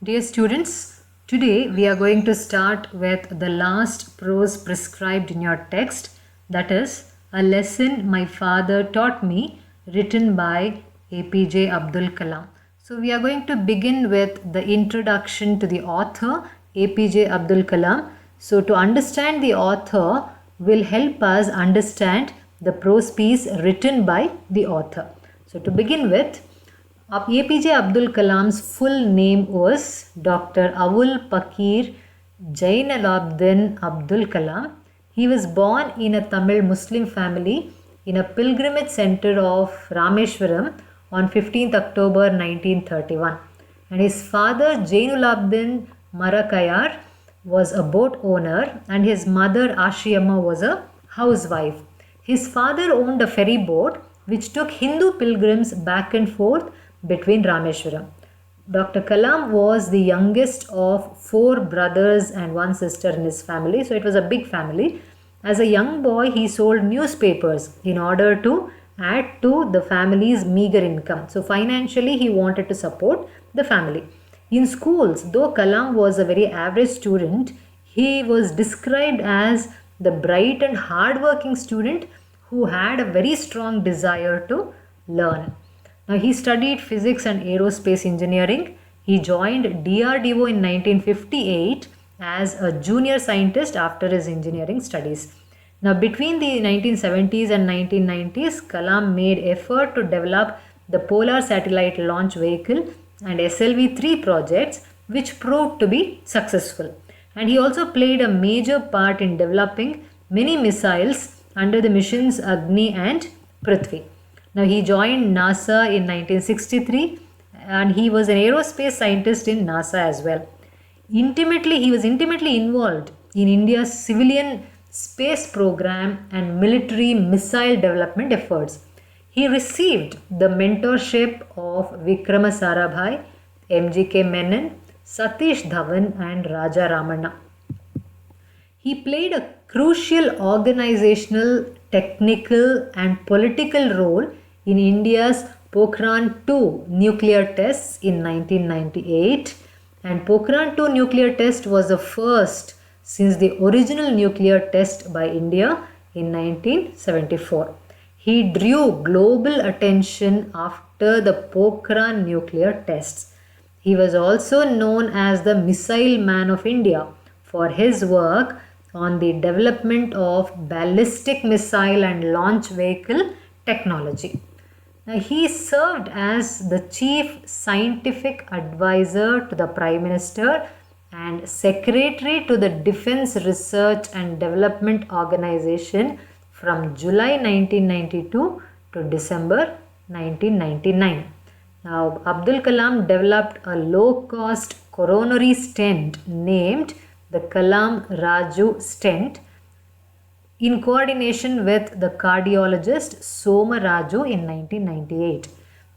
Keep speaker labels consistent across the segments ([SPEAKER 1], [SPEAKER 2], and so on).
[SPEAKER 1] Dear students, today we are going to start with the last prose prescribed in your text, that is, a lesson my father taught me, written by APJ Abdul Kalam. So we are going to begin with the introduction to the author, APJ Abdul Kalam. So to understand the author will help us understand the prose piece written by the author. So to begin with, APJ Abdul Kalam's full name was Dr. Avul Pakir Jainalabdin Abdul Kalam. He was born in a Tamil Muslim family in a pilgrimage center of Rameshwaram on 15th October 1931. And his father Jainulabdin Marakayar was a boat owner and his mother Ashiyamma was a housewife. His father owned a ferry boat which took Hindu pilgrims back and forth between Rameshwaram. Dr. Kalam was the youngest of 4 brothers and 1 sister in his family, so it was a big family. As a young boy, he sold newspapers in order to add to the family's meager income. So financially, he wanted to support the family. In schools, though Kalam was a very average student, he was described as the bright and hard-working student who had a very strong desire to learn. Now, he studied physics and aerospace engineering. He joined DRDO in 1958 as a junior scientist after his engineering studies. Now, between the 1970s and 1990s, Kalam made effort to develop the Polar Satellite Launch Vehicle and SLV-3 projects, which proved to be successful. And he also played a major part in developing many missiles under the missions Agni and Prithvi. Now, he joined NASA in 1963 and he was an aerospace scientist in NASA as well. He was intimately involved in India's civilian space program and military missile development efforts. He received the mentorship of Vikrama Sarabhai, MGK Menon, Satish Dhawan and Raja Ramanna. He played a crucial organizational, technical and political role in India's Pokhran-2 nuclear tests in 1998, and Pokhran-2 nuclear test was the first since the original nuclear test by India in 1974. He drew global attention after the Pokhran nuclear tests. He was also known as the Missile Man of India for his work on the development of ballistic missile and launch vehicle technology. Now, he served as the chief scientific advisor to the Prime Minister and secretary to the Defense Research and Development Organization from July 1992 to December 1999. Now, Abdul Kalam developed a low-cost coronary stent named the Kalam Raju stent in coordination with the cardiologist Soma Raju in 1998.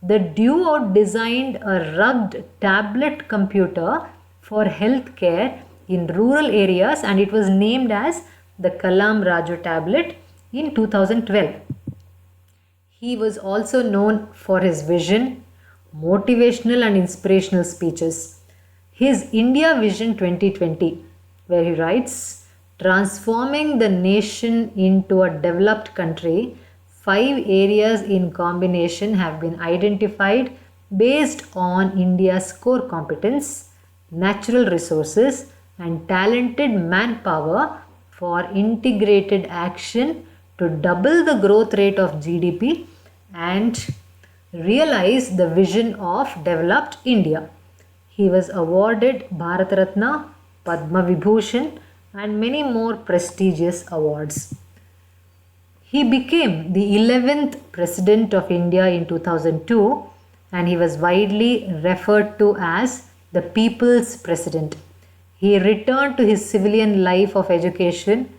[SPEAKER 1] The duo designed a rugged tablet computer for healthcare in rural areas and it was named as the Kalam Raju tablet in 2012. He was also known for his vision, motivational and inspirational speeches. His India Vision 2020, where he writes, transforming the nation into a developed country, 5 areas in combination have been identified based on India's core competence, natural resources and talented manpower for integrated action to double the growth rate of GDP and realize the vision of developed India. He was awarded Bharat Ratna, Padma Vibhushan and many more prestigious awards. He became the 11th President of India in 2002 and he was widely referred to as the People's President. He returned to his civilian life of education,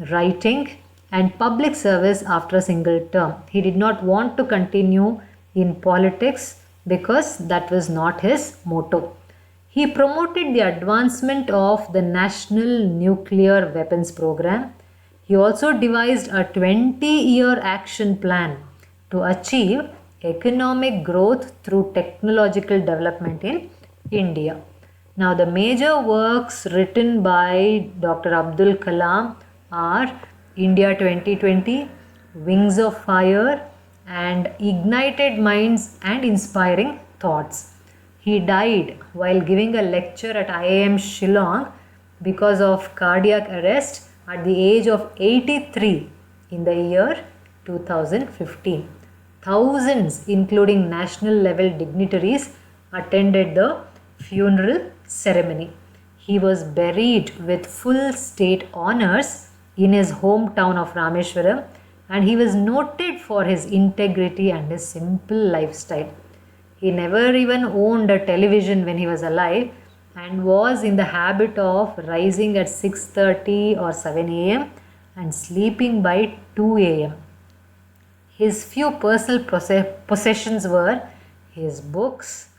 [SPEAKER 1] writing and public service after a single term. He did not want to continue in politics because that was not his motto. He promoted the advancement of the National Nuclear Weapons Program. He also devised a 20-year action plan to achieve economic growth through technological development in India. Now, the major works written by Dr. Abdul Kalam are India 2020, Wings of Fire, and Ignited Minds and Inspiring Thoughts. He died while giving a lecture at IIM Shillong because of cardiac arrest at the age of 83 in the year 2015. Thousands, including national level dignitaries, attended the funeral ceremony. He was buried with full state honors in his hometown of Rameshwaram, and he was noted for his integrity and his simple lifestyle. He never even owned a television when he was alive and was in the habit of rising at 6:30 or 7 a.m. and sleeping by 2 a.m. His few personal possessions were his books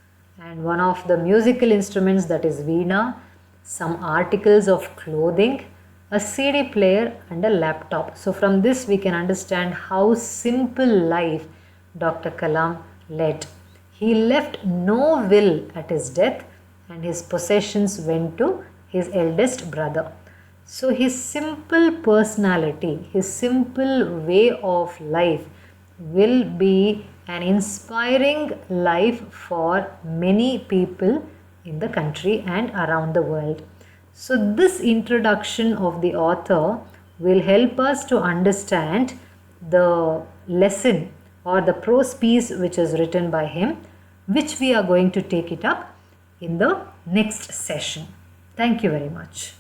[SPEAKER 1] and one of the musical instruments, that is Veena, some articles of clothing, a CD player and a laptop. So from this we can understand how simple life Dr. Kalam led. He left no will at his death and his possessions went to his eldest brother. So his simple personality, his simple way of life will be an inspiring life for many people in the country and around the world. So this introduction of the author will help us to understand the lesson or the prose piece which is written by him, which we are going to take it up in the next session. Thank you very much.